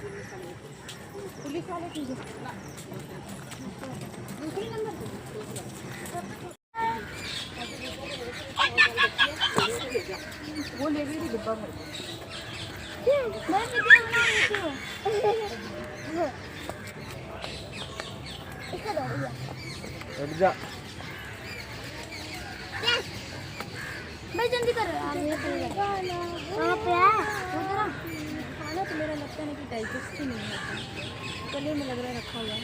Police वाले की दूसरे नंबर वो ले गई थी डिब्बा भर के। मैं वीडियो बना रही थी। इसका दो भैया हट जा मैं जल्दी कर रहा हूँ। कहाँ पे है खाना? तो मेरा लगता है कि डाइजेस्ट ही नहीं होता, गले में लग रहा है रखा हुआ है।